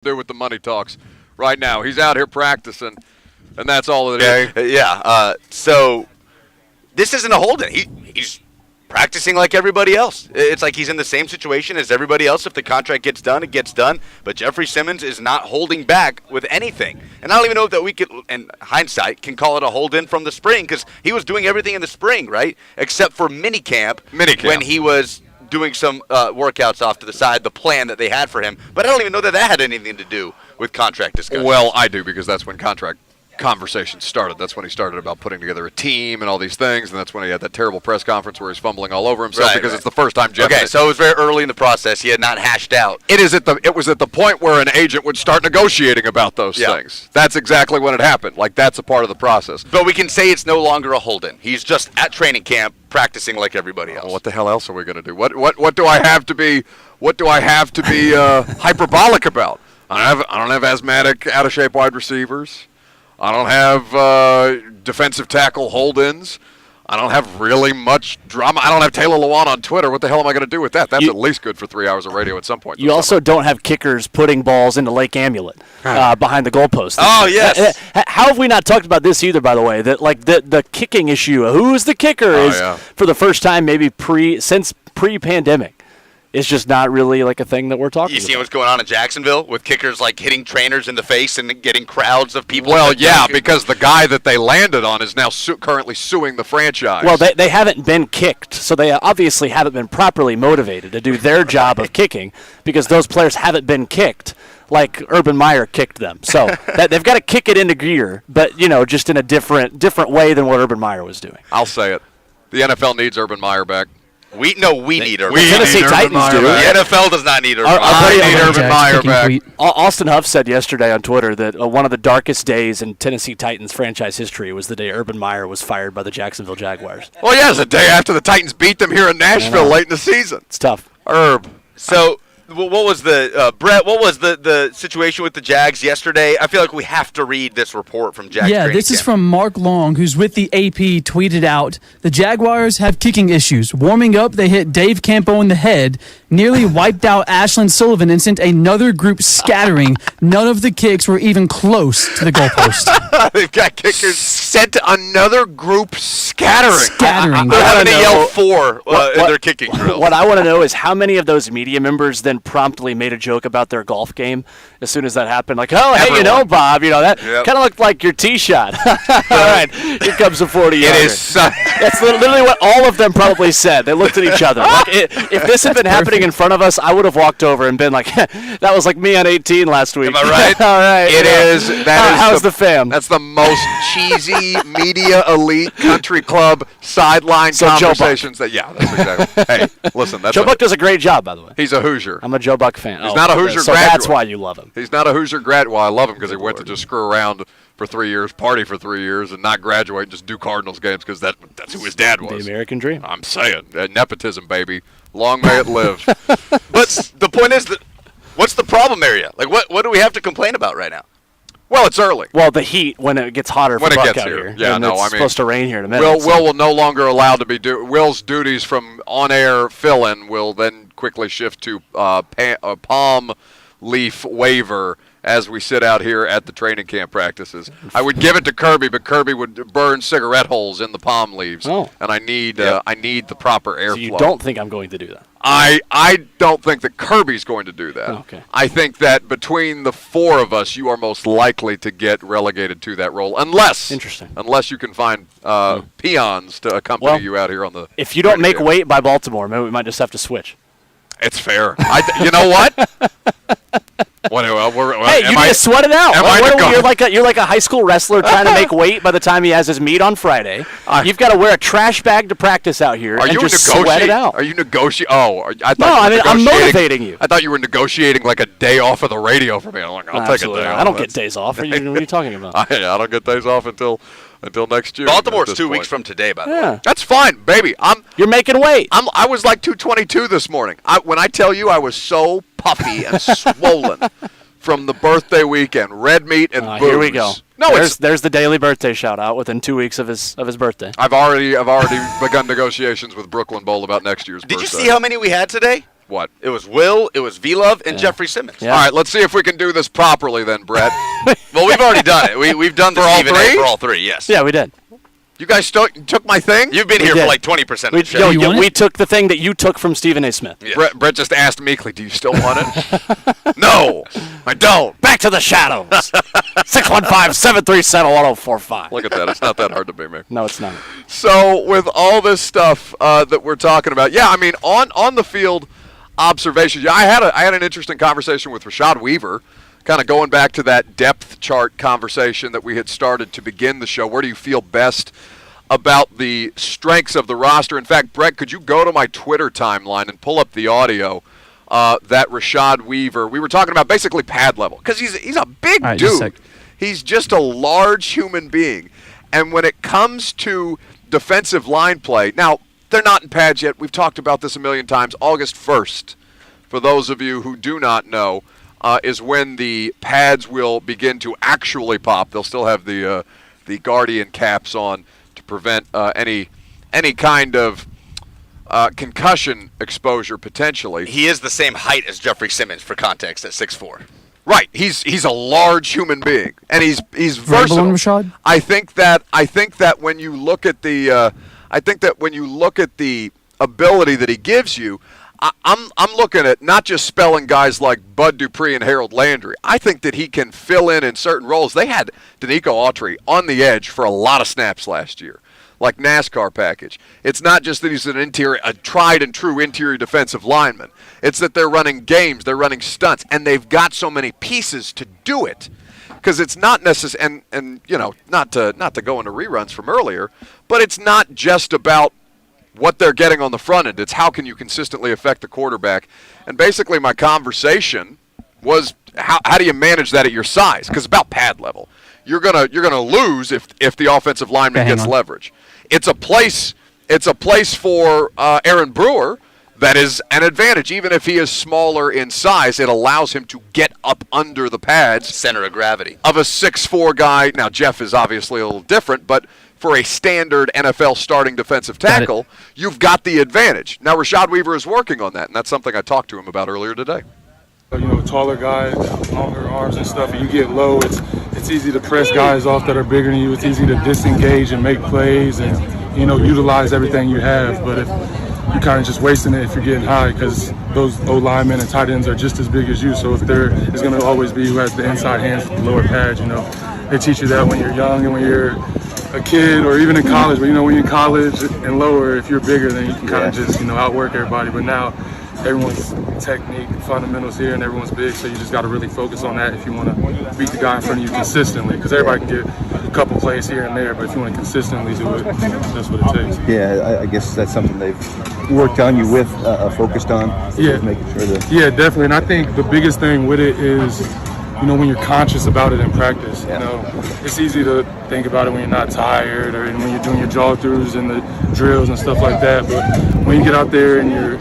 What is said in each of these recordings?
do with the money talks right now. He's out here practicing, and that's all it is. Yeah. So this isn't a hold-in. He's practicing like everybody else. It's like he's in the same situation as everybody else. If the contract gets done, it gets done. But Jeffrey Simmons is not holding back with anything. And I don't even know that we could, in hindsight, can call it a hold-in from the spring because he was doing everything in the spring, right? Except for minicamp. When he was doing some workouts off to the side, the plan that they had for him. But I don't even know that had anything to do with contract discussions. Well, I do, because that's when contract conversations started. That's when he started about putting together a team and all these things, and that's when he had that terrible press conference where he's fumbling all over himself because it's the first time Jeff. Okay, so it was very early in the process. He had not hashed out. It was at the point where an agent would start negotiating about those things. That's exactly when it happened. Like, that's a part of the process. But we can say it's no longer a hold-in. He's just at training camp practicing like everybody else. Well, what the hell else are we going to do? What do I have to be hyperbolic about? I don't have asthmatic, out of shape wide receivers. I don't have defensive tackle hold-ins. I don't have really much drama. I don't have Taylor Lewan on Twitter. What the hell am I going to do with that? That's at least good for 3 hours of radio at some point. You also don't have kickers putting balls into Lake Amulet behind the goalpost. Oh, yes. How have we not talked about this either, by the way? That like the kicking issue, who's the kicker, is for the first time maybe since pre-pandemic. It's just not really like a thing that we're talking about. You see what's going on in Jacksonville with kickers like hitting trainers in the face and getting crowds of people? Well, yeah, because the guy that they landed on is now currently suing the franchise. Well, they haven't been kicked, so they obviously haven't been properly motivated to do their job of kicking because those players haven't been kicked like Urban Meyer kicked them. So they've got to kick it into gear, but just in a different way than what Urban Meyer was doing. I'll say it. The NFL needs Urban Meyer back. We need Urban Meyer. Tennessee Titans do. The NFL does not need Urban Meyer. I need Urban Meyer back. Austin Huff said yesterday on Twitter that one of the darkest days in Tennessee Titans franchise history was the day Urban Meyer was fired by the Jacksonville Jaguars. Well, yeah, it was the day after the Titans beat them here in Nashville late in the season. It's tough. So what was the Brett? What was the situation with the Jags yesterday? I feel like we have to read this report from Jags. Yeah, this is from Mark Long, who's with the AP. Tweeted out: the Jaguars have kicking issues. Warming up, they hit Dave Campo in the head, nearly wiped out Ashland Sullivan, and sent another group scattering. None of the kicks were even close to the goalpost. They've got kickers sent another group scattering. They're having to yell four in their kicking drills. What I want to know is how many of those media members then promptly made a joke about their golf game as soon as that happened. Like, oh, hey, Bob, that kind of looked like your tee shot. All right, here comes a 40-yarder. It is. That's literally what all of them probably said. They looked at each other. Like, if this had been happening in front of us, I would have walked over and been like, that was like me on 18 last week. Am I right? All right. It is. How's the fam? That's the most cheesy media elite country club sideline conversations. That's exactly. Hey, listen. Joe Buck does a great job, by the way. He's a Hoosier. I'm a Joe Buck fan. He's not a Hoosier so graduate. That's why you love him. He's not a Hoosier graduate. Well, I love him because he went to just screw around for 3 years, party for 3 years, and not graduate and just do Cardinals games because that's who his dad was. The American dream. I'm saying. Nepotism, baby. Long may it live. But the point is, what's the problem area? Like, what do we have to complain about right now? Well, it's early. Well, the heat when it gets hotter for Buck out here. Yeah, and it's supposed to rain here in a minute. Will will no longer allowed to be Will's duties from on-air fill-in will then quickly shift to palm leaf waiver as we sit out here at the training camp practices. I would give it to Kirby, but Kirby would burn cigarette holes in the palm leaves. Oh. And I need the proper airflow. So you don't think I'm going to do that? I don't think that Kirby's going to do that. Oh, okay. I think that between the four of us, you are most likely to get relegated to that role, unless you can find peons to accompany you out here on the. If you don't make weight by Baltimore, maybe we might just have to switch. It's fair. You know what? Hey, you need to sweat it out. You're like a high school wrestler trying to make weight by the time he has his meet on Friday. You've got to wear a trash bag to practice out here and just sweat it out. Are you negotiating? Oh, I'm motivating you. I thought you were negotiating like a day off of the radio for me. I'm like, I'll take a day off. I don't get days off. What are you talking about? I don't get days off until next year. Baltimore's 2 weeks from today, by the way. That's fine, baby. You're making weight. I was like 222 this morning. When I tell you I was so puffy and swollen from the birthday weekend, red meat and booze. Here we go. There's the daily birthday shout out within 2 weeks of his birthday. I've already begun negotiations with Brooklyn Bowl about next year's birthday. Did you see how many we had today? What? It was Will, it was V-Love, and Jeffrey Simmons. Yeah. All right, let's see if we can do this properly then, Brett. Well, we've already done it. We've done the For all Stephen A. three? for all three, yes. Yeah, we did. You guys took my thing? You've been We here did. for like 20% of We, the show. you want we it? took the thing that you took from Stephen A. Smith. Yeah. Brett just asked meekly, do you still want it? No, I don't. Back to the shadows. 615-737-1045. Look at that. It's not that hard to be me. No, it's not. So with all this stuff that we're talking about, yeah, I mean, on the field observations, yeah, I had an interesting conversation with Rashad Weaver, kind of going back to that depth chart conversation that we had started to begin the show. Where do you feel best about the strengths of the roster? In fact, Brett, could you go to my Twitter timeline and pull up the audio that Rashad Weaver, we were talking about basically pad level, because he's a big All right, just a dude. sec. He's just a large human being. And when it comes to defensive line play, now, they're not in pads yet. We've talked about this a million times. August 1st, for those of you who do not know, is when the pads will begin to actually pop. They'll still have the Guardian caps on to prevent any kind of concussion exposure potentially. He is the same height as Jeffrey Simmons, for context, at 6'4". Right, he's a large human being, and he's versatile. Rambling, Rashad? I think that when you look at the ability that he gives you, I'm looking at not just spelling guys like Bud Dupree and Harold Landry. I think that he can fill in certain roles. They had Danico Autry on the edge for a lot of snaps last year, like NASCAR package. It's not just that he's a tried and true interior defensive lineman. It's that they're running games, they're running stunts, and they've got so many pieces to do it. Because it's not necessary, and you know, not to go into reruns from earlier, but it's not just about what they're getting on the front end. It's how can you consistently affect the quarterback. And basically my conversation was how do you manage that at your size? Because it's about pad level. You're gonna lose if the offensive lineman Okay, hang gets on. leverage. It's a place for Aaron Brewer that is an advantage. Even if he is smaller in size, it allows him to get up under the pads Center of gravity. of a 6'4" guy. Now, Jeff is obviously a little different, but for a standard NFL starting defensive tackle, you've got the advantage. Now, Rashad Weaver is working on that, and that's something I talked to him about earlier today. You know, taller guys, longer arms and stuff, and you get low, it's easy to press guys off that are bigger than you. It's easy to disengage and make plays and, you know, utilize everything you have. But if you're kind of just wasting it if you're getting high, because those O-linemen and tight ends are just as big as you. So if there is going to always be who has the inside hands with the lower pads, you know. They teach you that when you're young and when you're a kid or even in college. But, you know, when you're in college and lower, if you're bigger, then you can kind of just, you know, outwork everybody. But now everyone's technique, fundamentals here, and everyone's big, so you just got to really focus on that if you want to beat the guy in front of you consistently, because everybody can get a couple plays here and there, but if you want to consistently do it, that's what it takes. Yeah, I guess that's something they've worked on you with, focused on, Yeah. making sure that. Yeah, definitely, and I think the biggest thing with it is, you know, when you're conscious about it in practice. You know, it's easy to think about it when you're not tired or when you're doing your jog-throughs and the drills and stuff like that. But when you get out there and your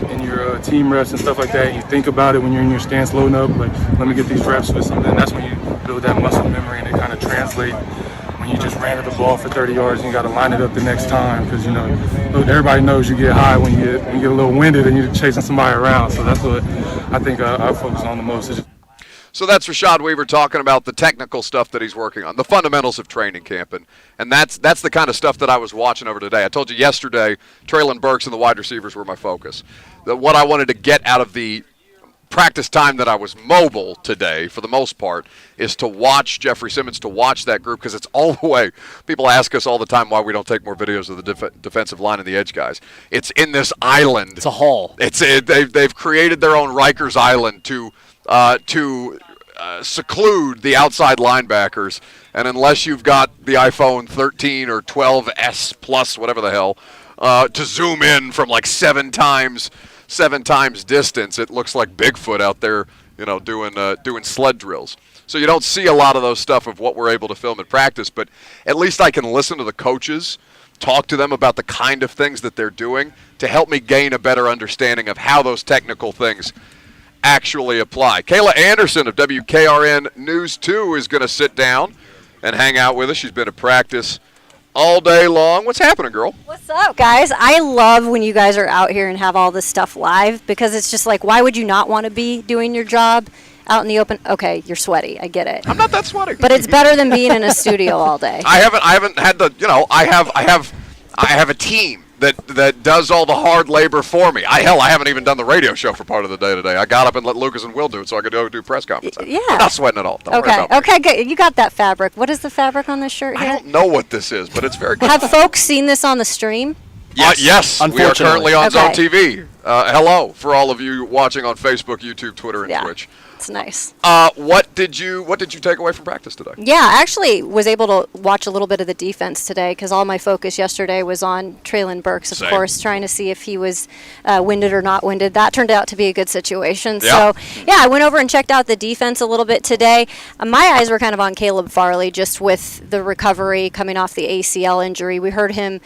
team reps and stuff like that, and you think about it when you're in your stance loading up, like, let me get these reps with something. That's when you build that muscle memory and it kind of translates. When you just ran at the ball for 30 yards and you got to line it up the next time, because, you know, everybody knows you get high when you get a little winded and you're chasing somebody around. So that's what I think I focus on the most. Is just So that's Rashad Weaver talking about the technical stuff that he's working on, the fundamentals of training camp, and that's the kind of stuff that I was watching over today. I told you yesterday, Traylon Burks and the wide receivers were my focus. That what I wanted to get out of the practice time that I was mobile today, for the most part, is to watch Jeffrey Simmons, to watch that group, because it's all the way. People ask us all the time why we don't take more videos of the defensive line and the edge guys. It's in this island. It's a hall. They've created their own Rikers Island to seclude the outside linebackers, and unless you've got the iPhone 13 or 12S Plus, whatever the hell, to zoom in from like seven times distance, it looks like Bigfoot out there, you know, doing sled drills. So you don't see a lot of those stuff of what we're able to film at practice, but at least I can listen to the coaches, talk to them about the kind of things that they're doing to help me gain a better understanding of how those technical things actually apply. Kayla Anderson of WKRN News 2 is going to sit down and hang out with us. She's been at practice all day long. What's happening, girl? What's up, guys? I love when you guys are out here and have all this stuff live because it's just like, why would you not want to be doing your job out in the open? Okay, you're sweaty. I get it. I'm not that sweaty. But it's better than being in a studio all day. I haven't had the, I have a team that does all the hard labor for me. I haven't even done the radio show for part of the day today. I got up and let Lucas and Will do it so I could go do press conferences. Yeah. I'm not sweating at all. Don't worry Okay. about me. Okay, good. You got that fabric. What is the fabric on this shirt I here? don't know what this is, but it's very good. Have folks seen this on the stream? Yes, we are Unfortunately. currently on Zone Okay. TV. Hello for all of you watching on Facebook, YouTube, Twitter, and Yeah. Twitch. It's nice. What did you take away from practice today? Yeah, I actually was able to watch a little bit of the defense today because all my focus yesterday was on Traylon Burks, of Same. course, trying to see if he was winded or not winded. That turned out to be a good situation. Yeah. So, yeah, I went over and checked out the defense a little bit today. My eyes were kind of on Caleb Farley just with the recovery coming off the ACL injury. We heard him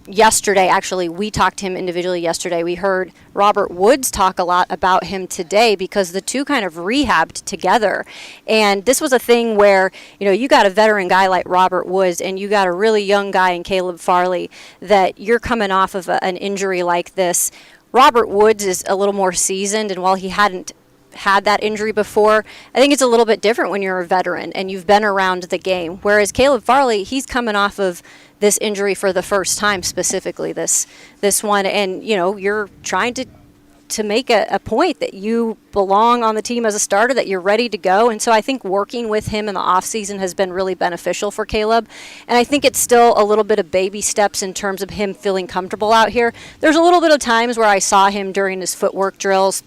yesterday. Actually, we talked to him individually yesterday. We heard Robert Woods talk a lot about him today because the two kind of rehabbed together. And this was a thing where, you got a veteran guy like Robert Woods and you got a really young guy in Caleb Farley that you're coming off of an injury like this. Robert Woods is a little more seasoned, and while he hadn't had that injury before, I think it's a little bit different when you're a veteran and you've been around the game. Whereas Caleb Farley, he's coming off of this injury for the first time, specifically this one, and you're trying to make a point that you belong on the team as a starter, that you're ready to go. And so I think working with him in the offseason has been really beneficial for Caleb. And I think it's still a little bit of baby steps in terms of him feeling comfortable out here. There's a little bit of times where I saw him during his footwork drills.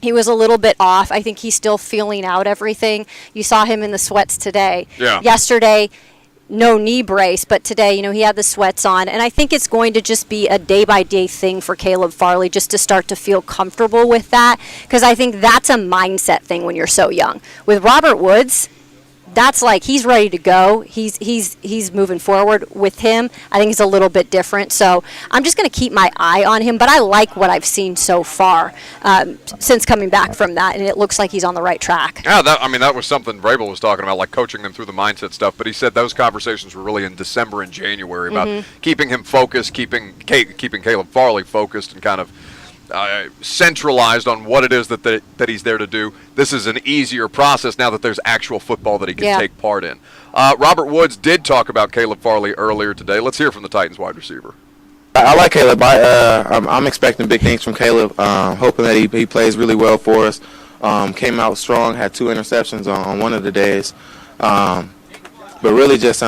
He was a little bit off. I think he's still feeling out everything. You saw him in the sweats today. Yeah. Yesterday, no knee brace, but today, he had the sweats on. And I think it's going to just be a day-by-day thing for Caleb Farley just to start to feel comfortable with that, because I think that's a mindset thing when you're so young. With Robert Woods, that's like he's ready to go. He's moving forward with him. I think it's a little bit different. So I'm just going to keep my eye on him. But I like what I've seen so far since coming back from that, and it looks like he's on the right track. Yeah, that was something Vrabel was talking about, like coaching them through the mindset stuff. But he said those conversations were really in December and January about keeping him focused, keeping Caleb Farley focused, and kind of centralized on what it is that he's there to do. This is an easier process now that there's actual football that he can take part in. Robert Woods did talk about Caleb Farley earlier today. Let's hear from the Titans wide receiver. I like Caleb. I'm expecting big things from Caleb. Hoping that he plays really well for us. Came out strong, had 2 interceptions on one of the days. But really just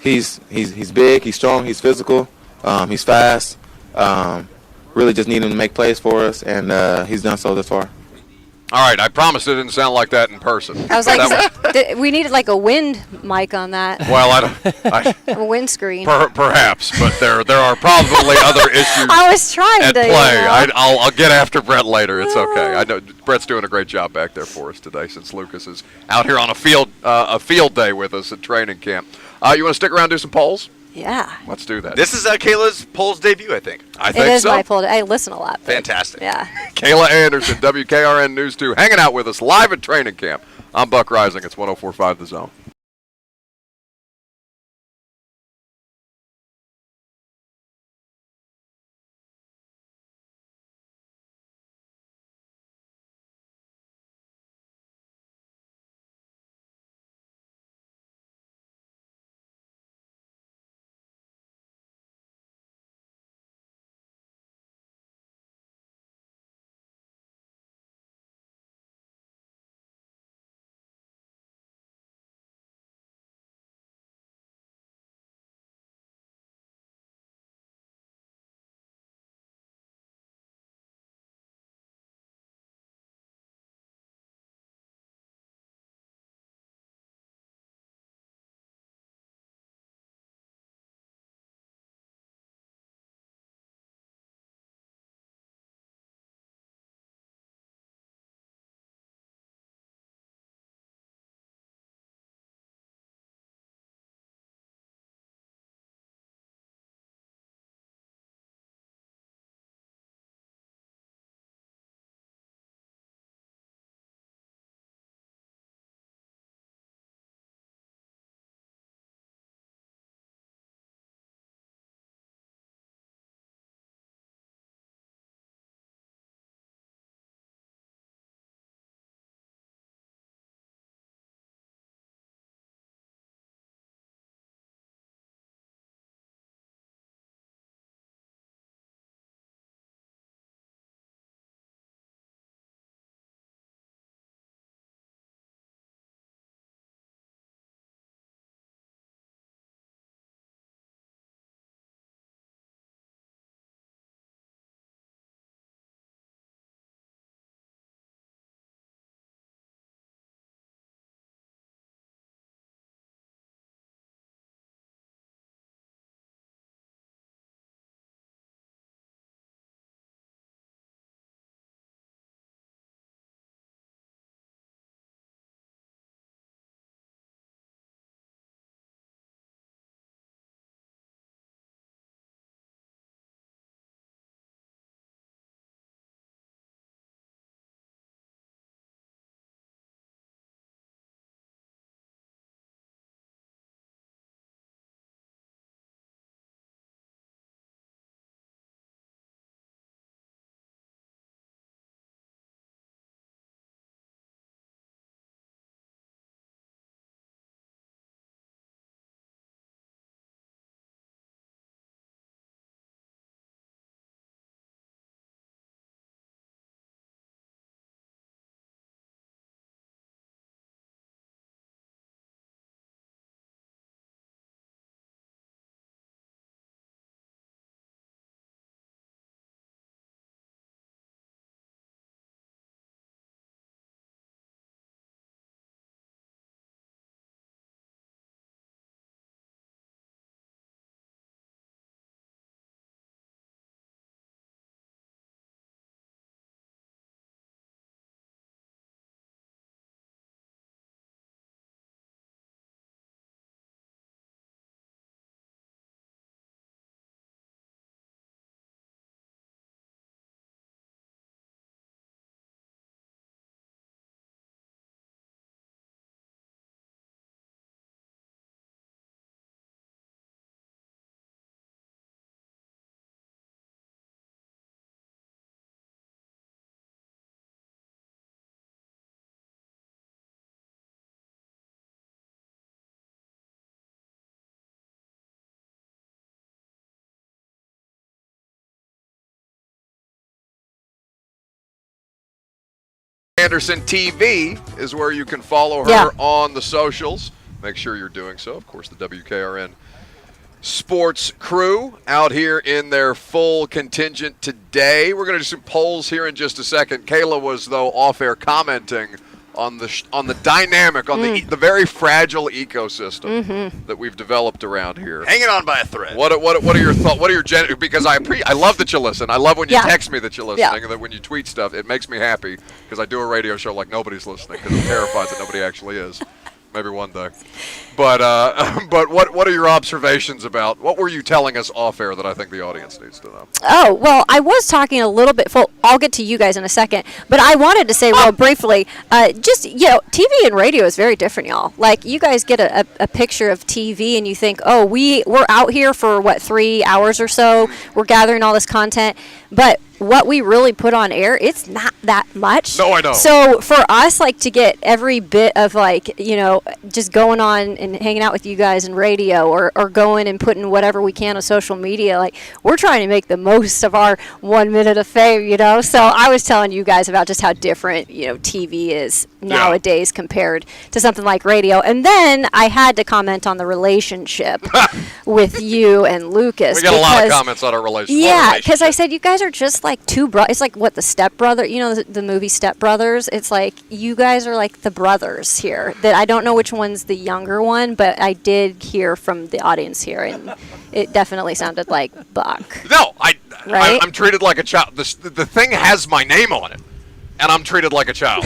he's big, he's strong, he's physical, he's fast. Really just need him to make plays for us, and he's done so thus far. All right, I promise it didn't sound like that in person. I was like, we needed like a wind mic on that. Well, I A windscreen. perhaps, but there are probably other issues I was trying at to. play. I'll get after Brett later. It's okay. I know Brett's doing a great job back there for us today, since Lucas is out here on a field day with us at training camp. You want to stick around and do some polls? Yeah. Let's do that. This is Kayla's polls debut, I think. I think It is so. my poll. I listen a lot. but- Fantastic. Yeah. Kayla Anderson, WKRN News 2, hanging out with us live at training camp. I'm Buck Rising. It's 104.5 The Zone. Anderson TV is where you can follow her Yeah. on the socials. Make sure you're doing so. Of course, the WKRN sports crew out here in their full contingent today. We're going to do some polls here in just a second. Kayla was, though, off-air commenting on the dynamic, on the very fragile ecosystem that we've developed around here. Hanging on by a thread. What are your thoughts? What are your because I love that you listen. I love when you Yeah. text me that you're listening, Yeah. and that when you tweet stuff, it makes me happy because I do a radio show like nobody's listening because I'm terrified that nobody actually is. Maybe one day. But what are your observations about what were you telling us off air that I think the audience needs to know? Oh, well, I was talking a little bit. I'll get to you guys in a second. But I wanted to say real briefly, TV and radio is very different, y'all. Like, you guys get a picture of TV and you think, oh, we're out here for, 3 hours or so. We're gathering all this content. But what we really put on air, it's not that much. No, I know. So for us, to get every bit of, just going on and hanging out with you guys in radio or going and putting whatever we can on social media, we're trying to make the most of our 1 minute of fame, So I was telling you guys about just how different, TV is nowadays compared to something like radio. And then I had to comment on the relationship with you and Lucas. We got a lot of comments on our relationship. Yeah, because I said you guys are just like two brothers. It's like the Step Brother. The movie Step Brothers. It's like you guys are like the brothers here. That I don't know which one's the younger one, but I did hear from the audience here, and it definitely sounded like Buck. No, Right? I'm treated like a child. The thing has my name on it, and I'm treated like a child.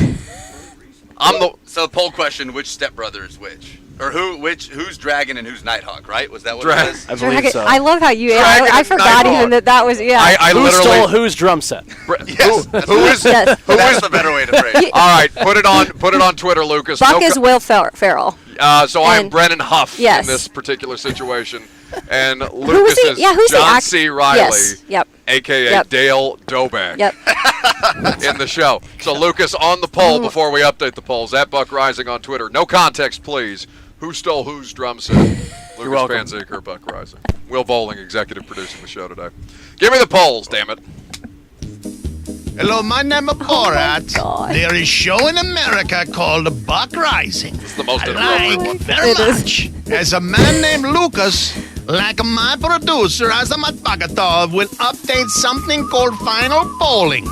So poll question: which stepbrother is which, or who's Dragon and who's Nighthawk? Right? Was that what Dragon. it was? I believe so. I love how you. Dragon I and forgot Nighthawk. even that was. Yeah. I Who literally. stole whose drum set? Yes. Who is? Yes. That's the better way to phrase it. All right, put it on Twitter, Lucas. Buck No is co- Will Ferrell. So I am and- Brennan Huff Yes. in this particular situation, and Who was Lucas he? is Yeah, who's the John act- C. Riley, Yes. Yep. a.k.a. Yep. Dale Doback, Yep. in the show. So Lucas, on the poll before we update the polls, at Buck Rising on Twitter. No context, please. Who stole whose drum set? Lucas welcome. Van Zeker, Buck Rising. Will Bowling, executive producing the show today. Give me the polls, damn it. Hello, my name is Borat. God. There is a show in America called Buck Rising. It's the most I inappropriate like one. very It is. much. As a man named Lucas, like my producer Azamat Bagatov, will update something called Final Pollings.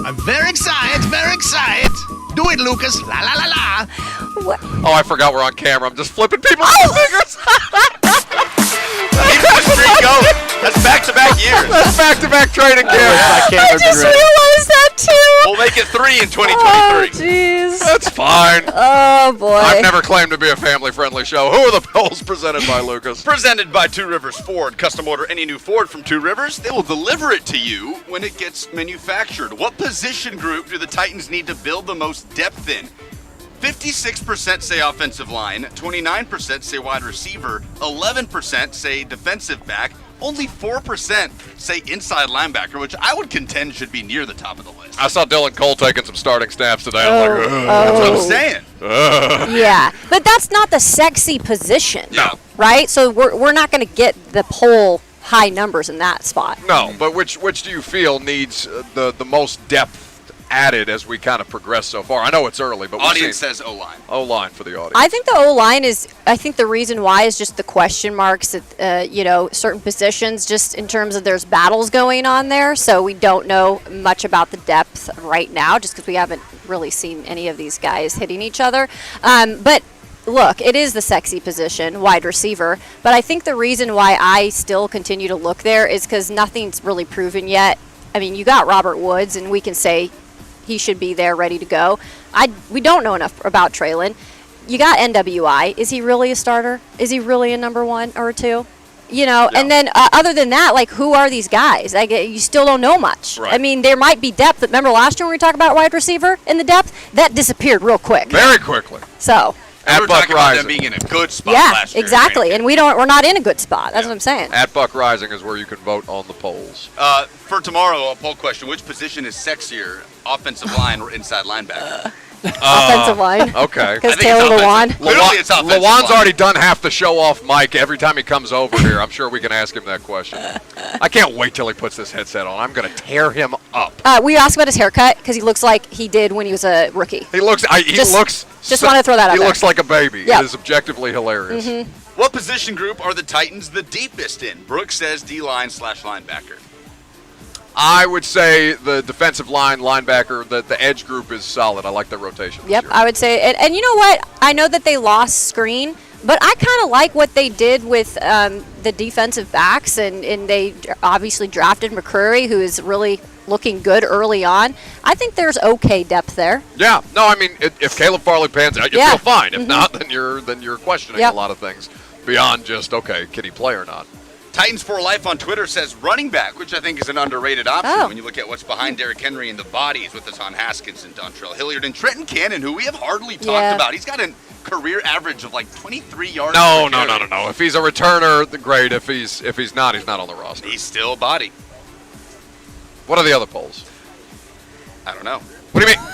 I'm very excited, very excited. Do it, Lucas. La la la la. Oh, I forgot we're on camera. I'm just flipping people's fingers. Keep the streak going. That's back-to-back years. That's back-to-back training camp. I just realized that too. We'll make it 3 in Oh, 2023. jeez. That's fine. Oh boy. I've never claimed to be a family-friendly show. Who are the polls presented by, Lucas? Presented by Two Rivers Ford. Custom order any new Ford from Two Rivers. They will deliver it to you when it gets manufactured. What position group do the Titans need to build the most depth in? 56% say offensive line, 29% say wide receiver, 11% say defensive back, only 4% say inside linebacker, which I would contend should be near the top of the list. I saw Dylan Cole taking some starting snaps today. I was like, That's what I'm saying. Yeah, but that's not the sexy position. No. Right? So we're not going to get the poll high numbers in that spot. no, but which do you feel needs the most depth added as we kind of progress so far? I know it's early, but Audience says O-line. O-line for the audience. I think the O-line is, I think the reason why is just the question marks at, certain positions, just in terms of there's battles going on there. So we don't know much about the depth right now, just because we haven't really seen any of these guys hitting each other. But look, it is the sexy position, wide receiver. But I think the reason why I still continue to look there is because nothing's really proven yet. I mean, you got Robert Woods, and we can say he should be there ready to go. We don't know enough about Traylon. You got NWI. Is he really a starter? Is he really a number 1 or 2? And then other than that, who are these guys? You still don't know much. Right. I mean, there might be depth. But remember last year when we talked about wide receiver and the depth? That disappeared real quick. Very quickly. So. We At were Buck talking about them Rising. being in a good spot Yeah, last year. exactly. And we're not in a good spot. That's what I'm saying. At Buck Rising is where you can vote on the polls. For tomorrow, a poll question: which position is sexier, offensive line or inside linebacker? offensive line. Okay. Because I think Taylor it's Lewan. offensive. Clearly it's offensive Lawan's line. already done half the show off mic every time he comes over here. I'm sure we can ask him that question. I can't wait till he puts this headset on. I'm going to tear him up. We asked about his haircut because he looks like he did when he was a rookie. He looks. Just want to throw that out He there. looks like a baby. Yep. It is objectively hilarious. What position group are the Titans the deepest in? Brooks says D-line/linebacker. I would say the defensive line, linebacker, the edge group is solid. I like their rotation. this Yep, year. I would say. And you know what? I know that they lost Screen, but I kind of like what they did with the defensive backs, and they obviously drafted McCreary, who is really looking good early on. I think there's okay depth there. Yeah. No, I mean, if Caleb Farley pans out, you Yeah. feel fine. If not, then you're questioning Yep. a lot of things beyond just, okay, can he play or not? Titans for Life on Twitter says running back, which I think is an underrated option Oh. when you look at what's behind Derrick Henry and the bodies with Hassan Haskins and Dontrell Hilliard and Trenton Cannon, who we have hardly talked Yeah. about. He's got a career average of like 23 yards. No. per carry. If he's a returner, great. If he's not on the roster. He's still a body. What are the other polls? I don't know. What do you mean?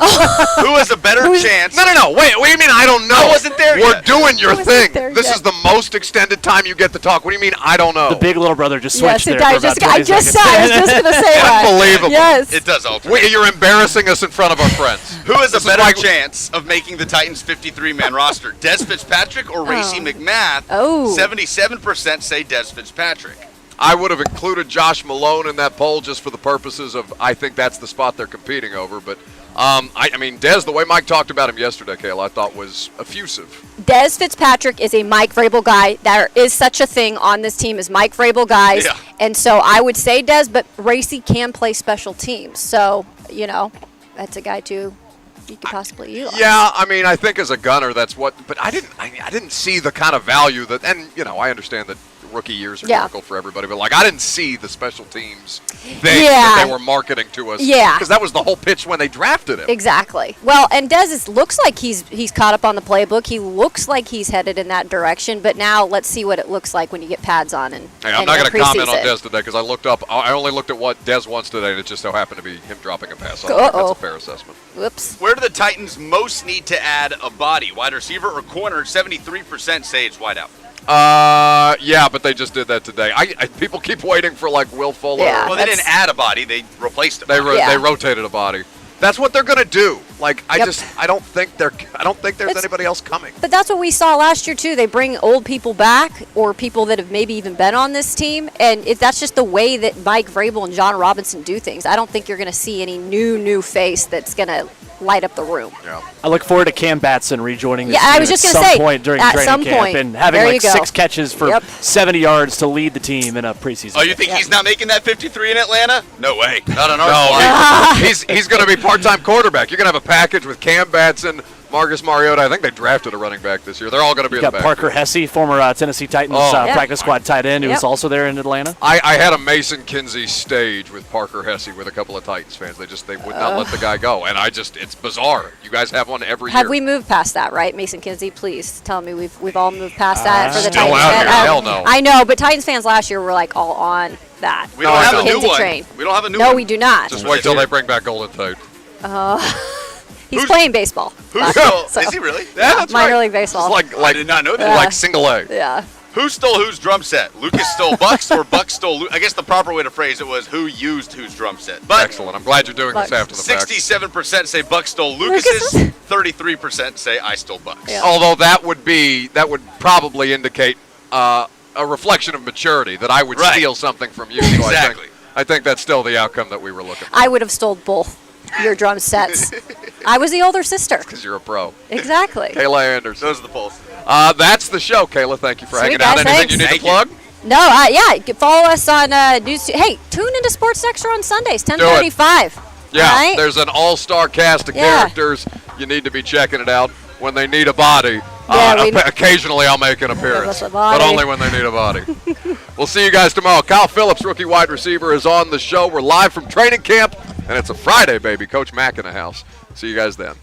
Who has a better chance? No. Wait, what do you mean I don't know? I wasn't there We're yet. doing your wasn't thing. there This yet. is the most extended time you get to talk. What do you mean I don't know? The big little brother just Yes, switched it there. does. For about I 20 just seconds. said. I was just going to say that. Unbelievable. Yes. It does alternate. Wait, you're embarrassing us in front of our friends. Who has a This is better like- chance of making the Titans 53-man roster? Des Fitzpatrick or Racey McMath? Oh. 77% say Des Fitzpatrick. I would have included Josh Malone in that poll just for the purposes of I think that's the spot they're competing over. But, I mean, Des, the way Mike talked about him yesterday, Kayla, I thought was effusive. Des Fitzpatrick is a Mike Vrabel guy. There is such a thing on this team as Mike Vrabel guys. Yeah. And so I would say Des, but Racy can play special teams. So, that's a guy too you could possibly utilize. Yeah, I mean, I think as a gunner, that's what. But I didn't see the kind of value that. And I understand that rookie years are Yeah. difficult for everybody, but I didn't see the special teams thing Yeah. that they were marketing to us. Yeah. because that was the whole pitch when they drafted him. Exactly. Well, and Des looks like he's caught up on the playbook. He looks like he's headed in that direction. But now let's see what it looks like when you get pads on and. Hey, I'm and not going to comment on preseason. Des today because I only looked at what Des wants today, and it just so happened to be him dropping a pass. So I think Uh-oh. that's a fair assessment. Whoops. Where do the Titans most need to add a body? Wide receiver or corner? 73% say it's wide out. Yeah, but they just did that today. People keep waiting for Will Fuller. Yeah. Well, they didn't add a body. They replaced him. Yeah. They rotated a body. That's what they're going to do. Yep. I don't think there's It's- anybody else coming. But that's what we saw last year too. They bring old people back or people that have maybe even been on this team, and that's just the way that Mike Vrabel and John Robinson do things. I don't think you're going to see any new face that's going to light up the room. Yeah. I look forward to Cam Batson rejoining this Yeah, I team was just at gonna some say, point during at training some camp point. and having There you go. 6 catches for Yep. 70 yards to lead the team in a preseason. Oh, you think he's not making that 53 in Atlanta? No way. Not on our No, squad. he's going to be part-time quarterback. You're going to have a package with Cam Batson, Marcus Mariota. I think they drafted a running back this year. They're all going to be You in the got back. Parker Hesse, former Tennessee Titans Oh. Yeah. practice squad tight end, who was Yep. also there in Atlanta. I had a Mason Kinsey stage with Parker Hesse with a couple of Titans fans. They would not let the guy go, and it's bizarre. You guys have one every year. Have we moved past that, right, Mason Kinsey? Please tell me we've all moved past that for the Still Titans out fans. here. Hell no. I know, but Titans fans last year were all on that. We don't No, I have a don't. new Kinsey one. train. We don't have a new No, one. we do not. Just wait till they bring back Golden Tate. He's playing baseball. Who's So- is he really? Yeah, that's Minor right. league baseball. It's I did not know that. like single A. Yeah. Who stole whose drum set? Lucas stole Bucks or Bucks stole I guess the proper way to phrase it was who used whose drum set. But Excellent. I'm glad you're doing Bucks. this after the fact. 67% say Bucks stole Lucas's. 33% say I stole Bucks. Yeah. Although that would probably indicate a reflection of maturity that I would Right. steal something from you. So Exactly. I think that's still the outcome that we were looking for I would have stole both your drum sets. I was the older sister. because you're a pro. Exactly. Kayla Anderson. Those are the polls. That's the show, Kayla. Thank you for Sweet, hanging out. guys, Anything thanks. you need Thank to you. plug? No, yeah. You can follow us on News. Hey, tune into Sports Extra on Sundays, 10:35. Yeah, All right? there's an all-star cast of Yeah. characters. You need to be checking it out when they need a body. Yeah, Occasionally I'll make an appearance, us a body. but only when they need a body. We'll see you guys tomorrow. Kyle Phillips, rookie wide receiver, is on the show. We're live from training camp, and it's a Friday, baby. Coach Mack in the house. See you guys then.